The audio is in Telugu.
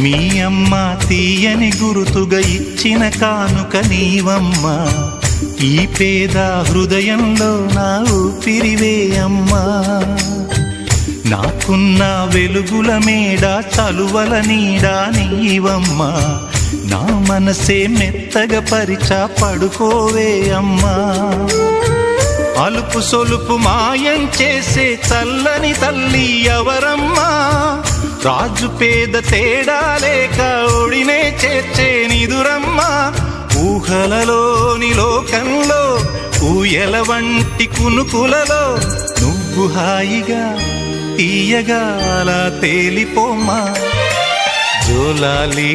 మీ అమ్మ తీయని గురుతుగా ఇచ్చిన కానుక నీవమ్మా, ఈ పేద హృదయంలో నా ఊపిరివే అమ్మా. నాకున్న వెలుగుల మేడ చలువల నీడా నీవమ్మా, నా మనసే మెత్తగా పరిచా పడుకోవే అమ్మా. అలుపు సొలుపు మాయం చేసే చల్లని తల్లి ఎవరమ్మా, రాజు పేద తేడా లేక ఒడినే చేర్చే నిదురమ్మా. ఊహలలోని లోకంలో ఊయల వంటి కునుకులలో నువ్వు హాయిగా తీయగా అలా తేలిపోమ్మా. జోలాలి